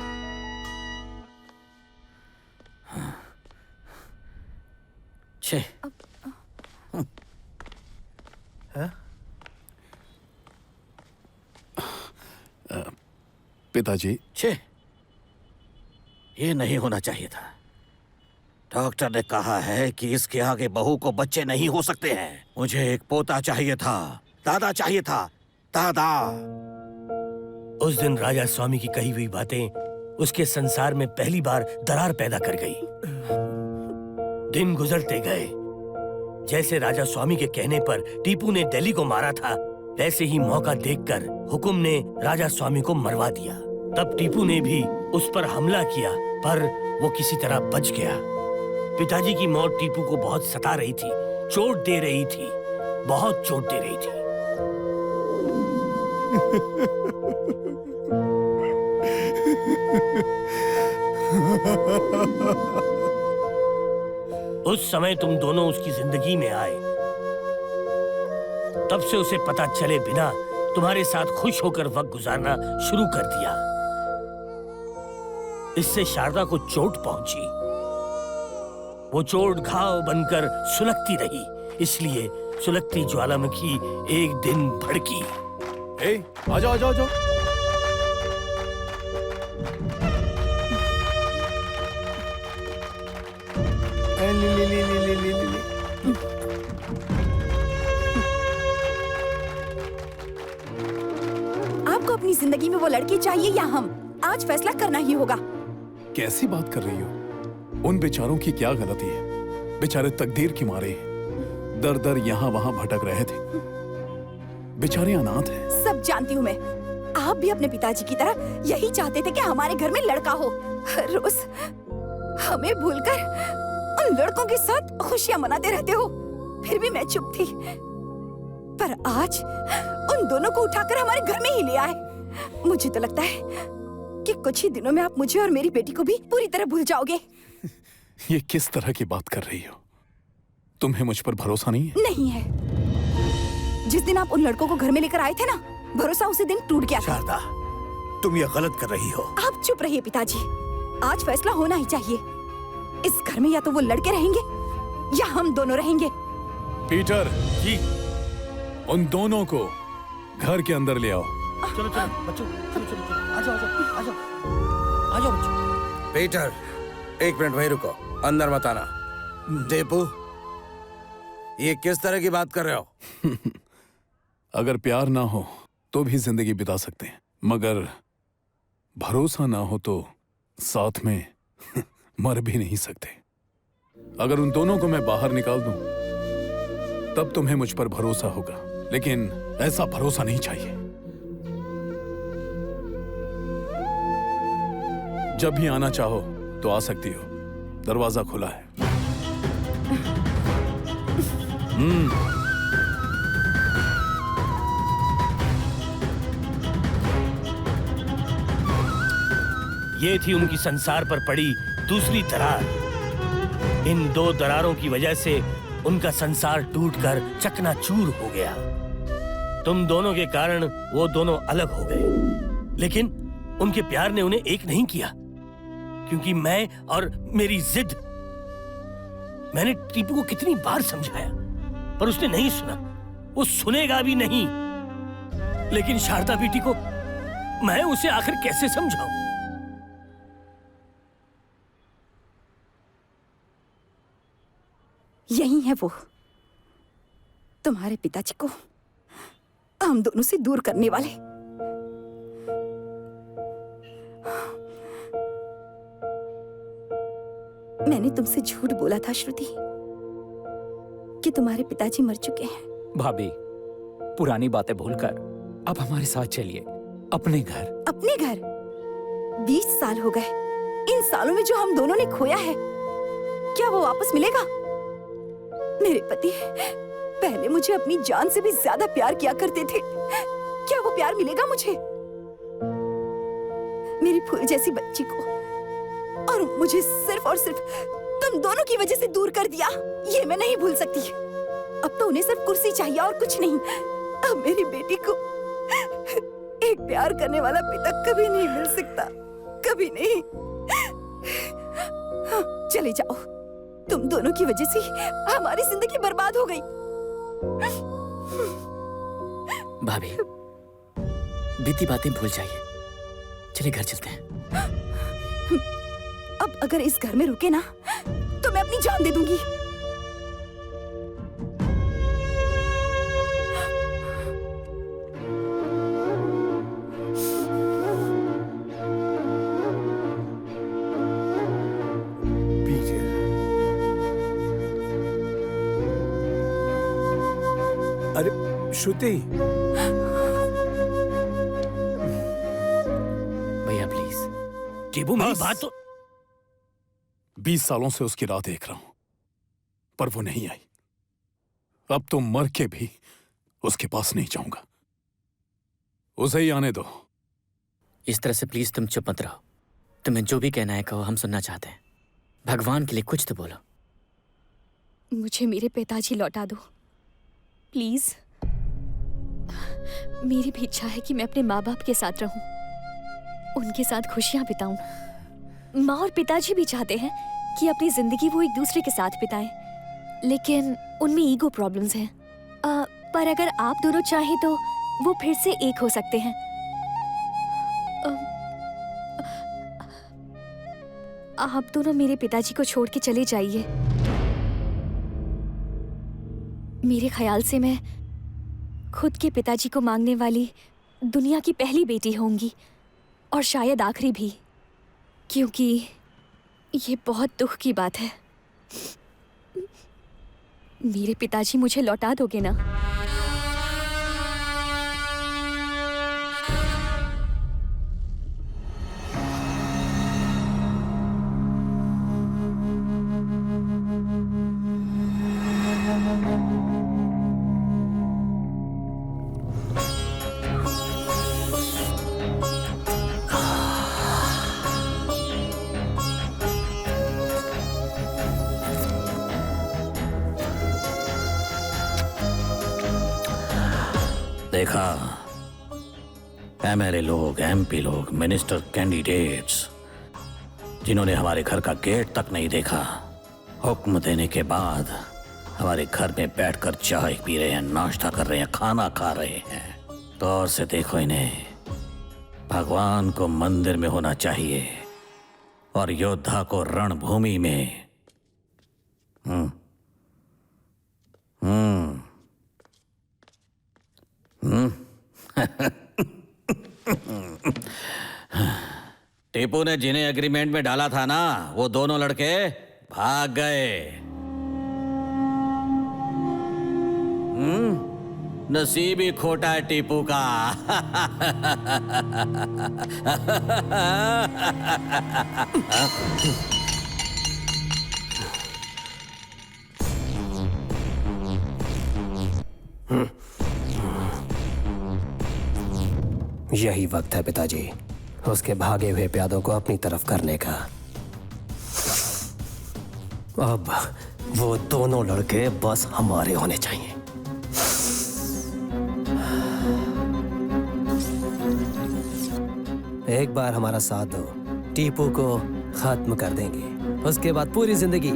छे। पिताजी, छे, ये नहीं होना चाहिए था। डॉक्टर ने कहा है कि इसके आगे बहू को बच्चे नहीं हो सकते हैं। मुझे एक पोता चाहिए था, दादा चाहिए था, दादा। उस दिन राजा स्वामी की कही हुई बातें उसके संसार में पहली बार दरार पैदा कर गई। दिन गुजरते गए। जैसे राजा स्वामी के कहने पर टीपू ने दिल्ली को मारा था, वैसे ही मौका देखकर हुकुम ने राजा स्वामी को मरवा दिया। तब टीपू ने भी उस पर हमला किया, पर वो किसी तरह बच गया। पिताजी की मौत टीपू को बहुत सता रही थी, चोट दे रही थी, बहुत चोट दे रही थी। उस समय तुम दोनों उसकी जिंदगी में आए। तब से उसे पता चले बिना तुम्हारे साथ खुश होकर वक्त गुजारना शुरू कर दिया। इससे शारदा को चोट पहुंची। वो चोट घाव बनकर सुलगती रही। इसलिए सुलगती ज्वालामुखी एक दिन भड़की। आ जाओ आ जाओ आ जाओ। आपको अपनी जिंदगी में वो लड़की चाहिए या हम? आज फैसला करना ही होगा। कैसी बात कर रही हो? उन बेचारों की क्या गलती है? बेचारे तकदीर की मारे दर दर यहाँ वहाँ भटक रहे थे। बेचारे अनाथ हैं। सब जानती हूँ मैं। आप भी अपने पिताजी की तरह यही चाहते थे कि हमारे घर में लड़का हो। रोज हमें भूलकर उन लड़कों के साथ खुशियां मनाते रहते हो। फिर भी मैं चुप थी, पर आज उन दोनों को उठाकर हमारे घर में ही ले आए। मुझे तो लगता है कि कुछ ही दिनों में आप मुझे और मेरी बेटी को भी पूरी तरह भूल जाओगे। ये किस तरह की बात कर रही हो? तुम्हें मुझ पर भरोसा नहीं है? नहीं है। जिस दिन आप उन लड़कों को घर में लेकर आए थे ना, भरोसा उसी दिन टूट गया था। शारदा, तुम ये गलत कर रही हो। आप चुप रहिए पिताजी, आज फैसला होना ही चाहिए। इस घर में या तो वो लड़के रहेंगे या हम दोनों रहेंगे। पीटर जी, उन दोनों को घर के अंदर ले आओ। चलो चलो बच्चों, चलो चलो चलो, आ जाओ आ जाओ आ जाओ बच्चों। पीटर, 1 मिनट वहीं रुको, अंदर मत आना। टिप्पू, ये किस तरह की बात कर रहे हो? अगर प्यार ना हो तो भी जिंदगी बिता सकते हैं, मगर भरोसा ना हो तो साथ में मर भी नहीं सकते। अगर उन दोनों को मैं बाहर निकाल दूं, तब तुम्हें मुझ पर भरोसा होगा, लेकिन ऐसा भरोसा नहीं चाहिए। जब भी आना चाहो तो आ सकती हो, दरवाजा खुला है। ये थी उनकी संसार पर पड़ी दूसरी दरार। इन 2 दरारों की वजह से उनका संसार टूटकर चकनाचूर हो गया। तुम दोनों के कारण वो दोनों अलग हो गए, लेकिन उनके प्यार ने उन्हें एक नहीं किया, क्योंकि मैं और मेरी जिद। मैंने टीपू को कितनी बार समझाया, पर उसने नहीं सुना, वो सुनेगा भी नहीं। लेकिन शारदा बेटी को मैं उसे आखिर कैसे समझाऊं? यही है वो, तुम्हारे पिताजी को हम दोनों से दूर करने वाले। मैंने तुमसे झूठ बोला था श्रुति कि तुम्हारे पिताजी मर चुके हैं। भाभी, पुरानी बातें भूलकर अब हमारे साथ चलिए अपने घर। अपने घर? 20 साल हो गए। इन सालों में जो हम दोनों ने खोया है, क्या वो वापस मिलेगा? मेरे पति पहले मुझे अपनी जान से भी ज्यादा प्यार किया करते थे। क्या वो प्यार मिलेगा मुझे? मेरी फूल जैसी बच्ची को और मुझे सिर्फ और सिर्फ तुम दोनों की वजह से दूर कर दिया। ये मैं नहीं भूल सकती। अब तो उन्हें सिर्फ कुर्सी चाहिए और कुछ नहीं। अब मेरी बेटी को एक प्यार करने वाला पिता कभी नहीं मिल सकता, कभी नहीं। चले जाओ, तुम दोनों की वजह से हमारी जिंदगी बर्बाद हो गई। भाभी, बीती बातें भूल जाइए, चलिए घर चलते हैं। अब अगर इस घर में रुके ना, तो मैं अपनी जान दे दूंगी। अरे श्रुति, भैया प्लीज। टीपू, मेरी बात तो। 20 सालों से उसकी राह देख रहा हूं, पर वो नहीं आई। अब तो मर के भी उसके पास नहीं जाऊंगा। उसे ही आने दो। इस तरह से प्लीज तुम चुप मत रहो। तुम्हें जो भी कहना है कहो, हम सुनना चाहते हैं। भगवान के लिए कुछ तो बोलो। मुझे मेरे पिताजी लौटा दो प्लीज। मेरी भी इच्छा है कि मैं अपने माँ बाप के साथ रहूं, उनके साथ खुशियां बिताऊं। माँ और पिताजी भी चाहते हैं कि अपनी जिंदगी वो एक दूसरे के साथ बिताएं, लेकिन उनमें ईगो प्रॉब्लम्स हैं। पर अगर आप दोनों चाहें तो वो फिर से एक हो सकते हैं। आप दोनों मेरे पिताजी को छोड़ के चले जाइए। मेरे ख्याल से मैं खुद के पिताजी को मांगने वाली दुनिया की पहली बेटी होंगी, और शायद आखिरी भी, क्योंकि ये बहुत दुख की बात है। मेरे पिताजी मुझे लौटा दोगे ना? देखा, एमएलए लोग, एमपी लोग, मिनिस्टर कैंडिडेट्स, जिन्होंने हमारे घर का गेट तक नहीं देखा, हुक्म देने के बाद हमारे घर में बैठकर चाय पी रहे हैं, नाश्ता कर रहे हैं, खाना खा रहे हैं। गौर से देखो इन्हें। भगवान को मंदिर में होना चाहिए और योद्धा को रणभूमि में। टीपू ने जिन्हें एग्रीमेंट में डाला था ना, वो दोनों लड़के भाग गए। नसीब ही खोटा है टीपू का। यही वक्त है पिताजी, उसके भागे हुए प्यादों को अपनी तरफ करने का। अब वो दोनों लड़के बस हमारे होने चाहिए। एक बार हमारा साथ दो, टीपू को खत्म कर देंगे। उसके बाद पूरी जिंदगी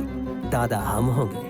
दादा हम होंगे।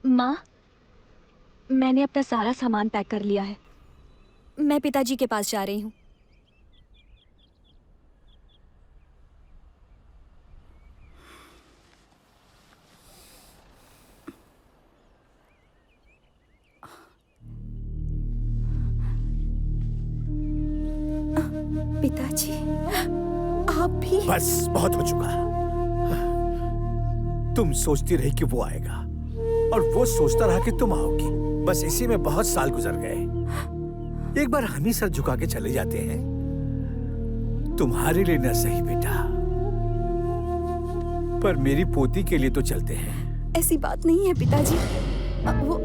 माँ, मैंने अपना सारा सामान पैक कर लिया है। मैं पिताजी के पास जा रही हूँ। पिताजी, आप भी? बस बहुत हो चुका। तुम सोचती रही कि वो आएगा और वो सोचता रहा कि तुम आओगी। बस इसी में बहुत साल गुजर गए। एक बार हम ही सर झुका के चले जाते हैं। तुम्हारे लिए न सही बेटा, पर मेरी पोती के लिए तो चलते हैं। ऐसी बात नहीं है पिताजी। वो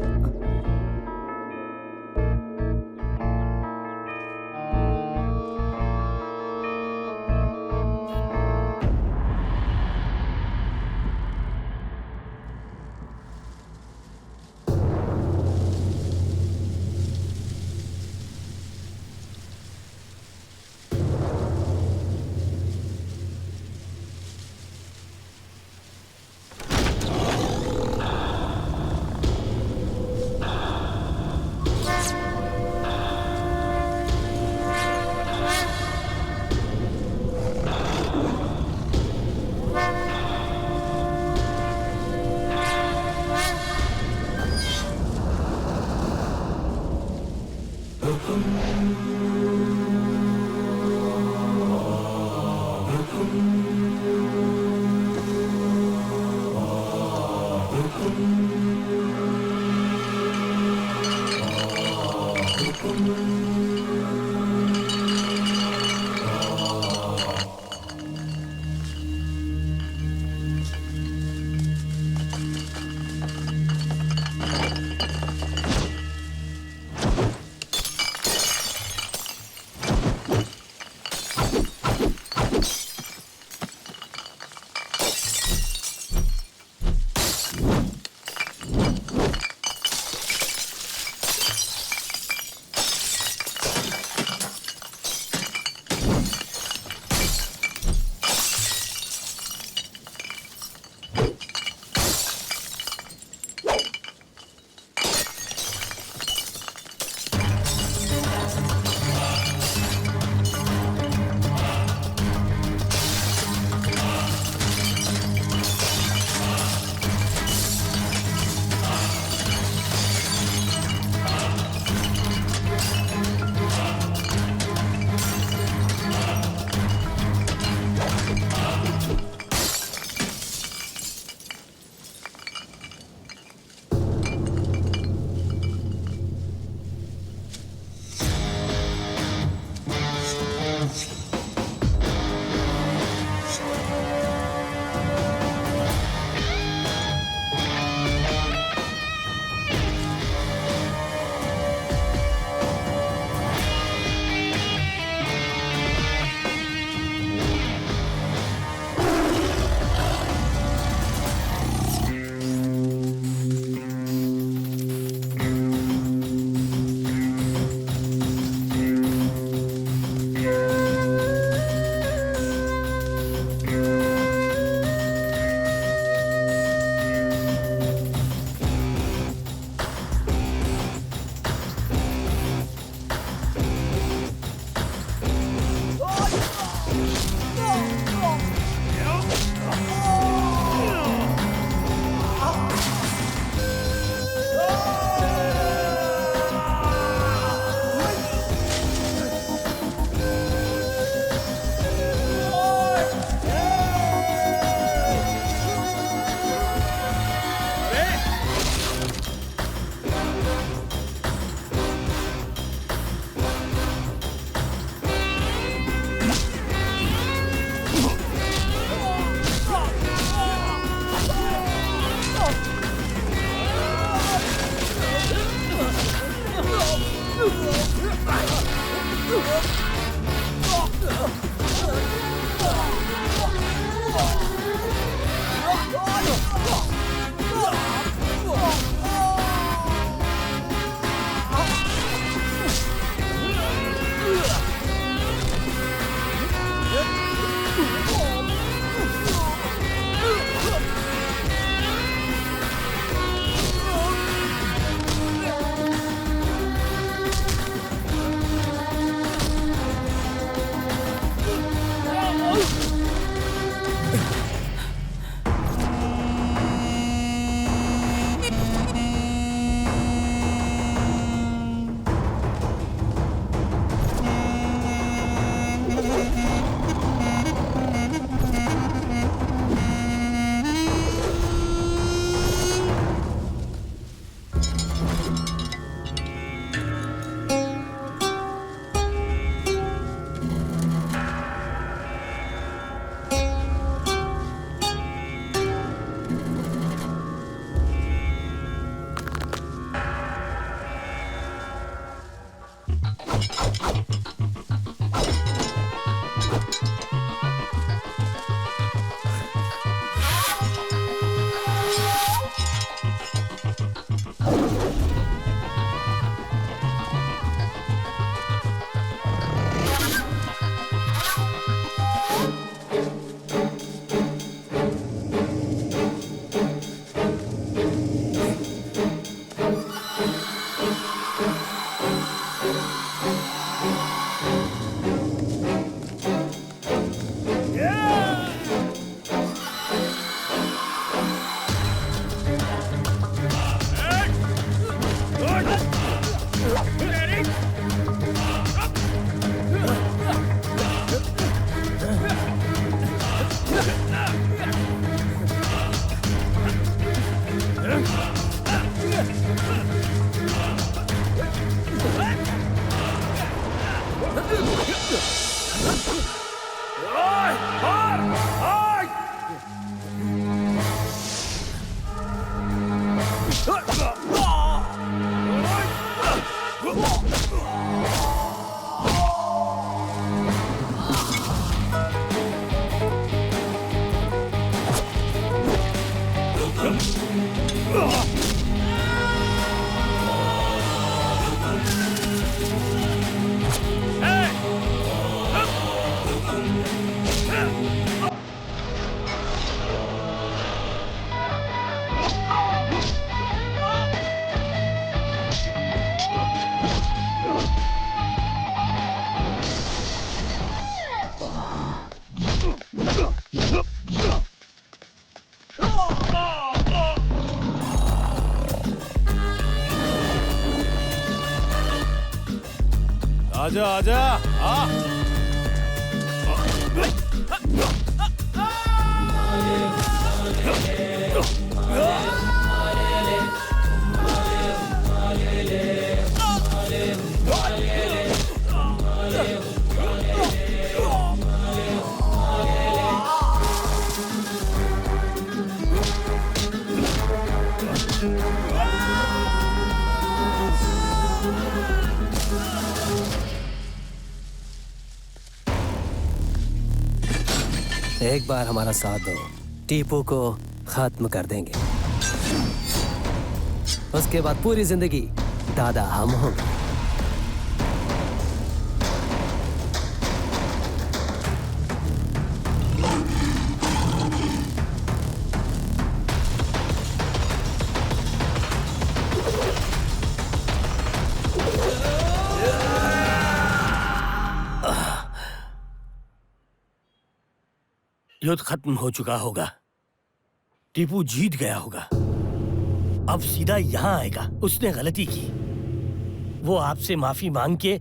आजा आजा आ। एक बार हमारा साथ दो, टीपू को खत्म कर देंगे। उसके बाद पूरी जिंदगी दादा हम होंगे। युद्ध खत्म हो चुका होगा, टीपू जीत गया होगा। अब सीधा यहाँ आएगा। उसने गलती की, वो आपसे माफी मांग के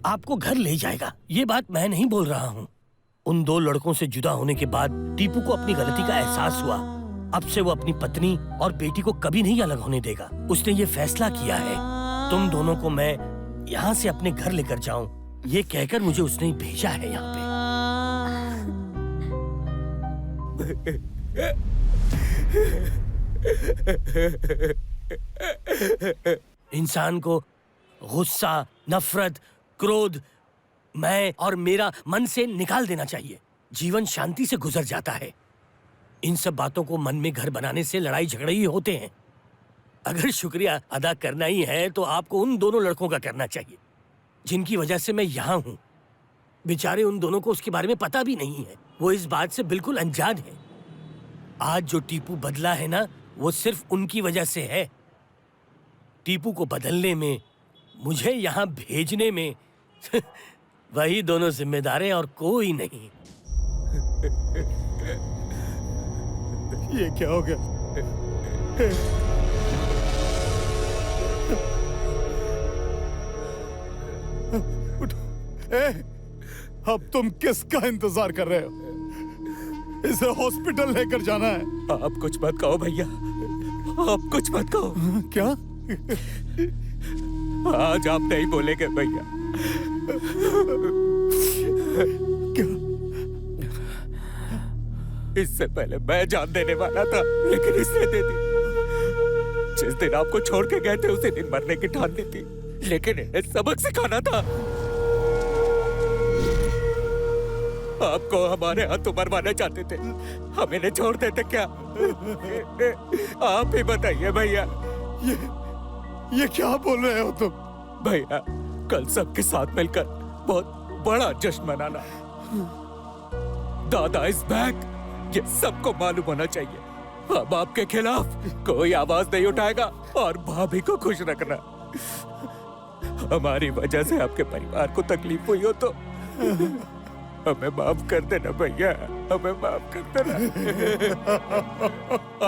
आपको घर ले जाएगा। ये बात मैं नहीं बोल रहा हूँ। उन दो लड़कों से जुदा होने के बाद टीपू को अपनी गलती का एहसास हुआ। अब से वो अपनी पत्नी और बेटी को कभी नहीं अलग होने देगा। उसने ये फैसला किया है तुम दोनों को मैं यहाँ से अपने घर लेकर जाऊं, ये कहकर मुझे उसने भेजा है यहाँ पे। इंसान को गुस्सा, नफरत, क्रोध, मैं और मेरा मन से निकाल देना चाहिए। जीवन शांति से गुजर जाता है। इन सब बातों को मन में घर बनाने से लड़ाई झगड़े ही होते हैं। अगर शुक्रिया अदा करना ही है तो आपको उन दोनों लड़कों का करना चाहिए जिनकी वजह से मैं यहाँ हूँ। बेचारे उन दोनों को उसके बारे में पता भी नहीं है। वो इस बात से बिल्कुल अनजान है। आज जो टीपू बदला है ना, वो सिर्फ उनकी वजह से है। टीपू को बदलने में, मुझे यहाँ भेजने में वही दोनों जिम्मेदार हैं और कोई नहीं। ये क्या हो गया? उठो। अब तुम किसका इंतजार कर रहे हो? इसे हॉस्पिटल लेकर जाना है। आप कुछ मत कहो भैया, आप कुछ मत कहो। क्या? आज आप नहीं बोलेंगे भैया। क्या? इससे पहले मैं जान देने वाला था, लेकिन इसने दे दी। जिस दिन आपको छोड़ के गए थे उसी दिन मरने की ठान ली थी, लेकिन इन्हें सबक सिखाना था। आपको हमारे हाथों मरवाना चाहते थे, हम इन्हें छोड़ देते क्या? आप ही बताइए भैया। ये क्या बोल रहे हो तुम? भैया, कल सबके साथ मिलकर बहुत बड़ा जश्न मनाना। दादा इज बैक, ये सबको मालूम होना चाहिए। अब आपके खिलाफ कोई आवाज नहीं उठाएगा और भाभी को खुश रखना। हमारी वजह से आपके परिवार को तकलीफ हुई हो तो हमें माफ कर देना भैया, हमें माफ कर देना।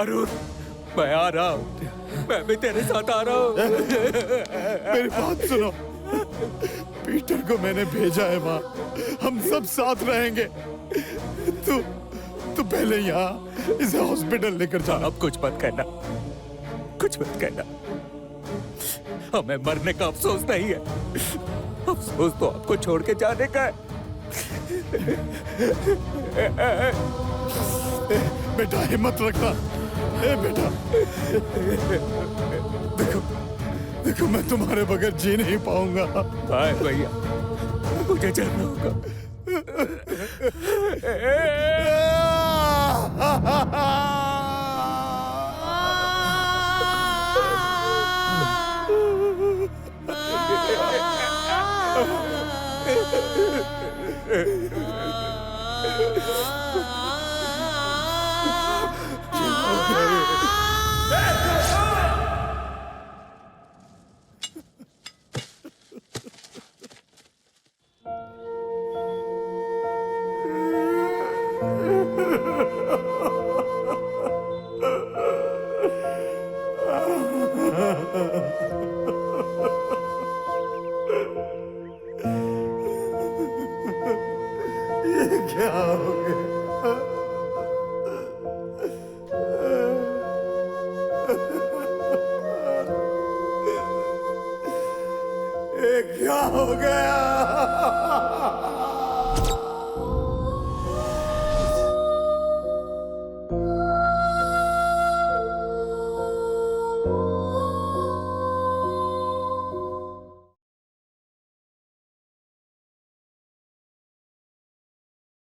अरुण, मैं आ रहा हूँ, मैं भी तेरे साथ आ रहा हूँ। मेरी बात सुनो, पीटर को मैंने भेजा है माँ, हम सब साथ रहेंगे। तू पहले यहाँ इसे हॉस्पिटल लेकर जा। अब कुछ मत कहना, कुछ मत कहना। हमें मरने का अफसोस नहीं है, अफसोस तो आपको छोड़ के जाने का है। बेटा हिम्मत रखना। बेटा देखो मैं तुम्हारे बगैर जी नहीं पाऊंगा। बाय भैया, मुझे जाना होगा। क्या हो गया?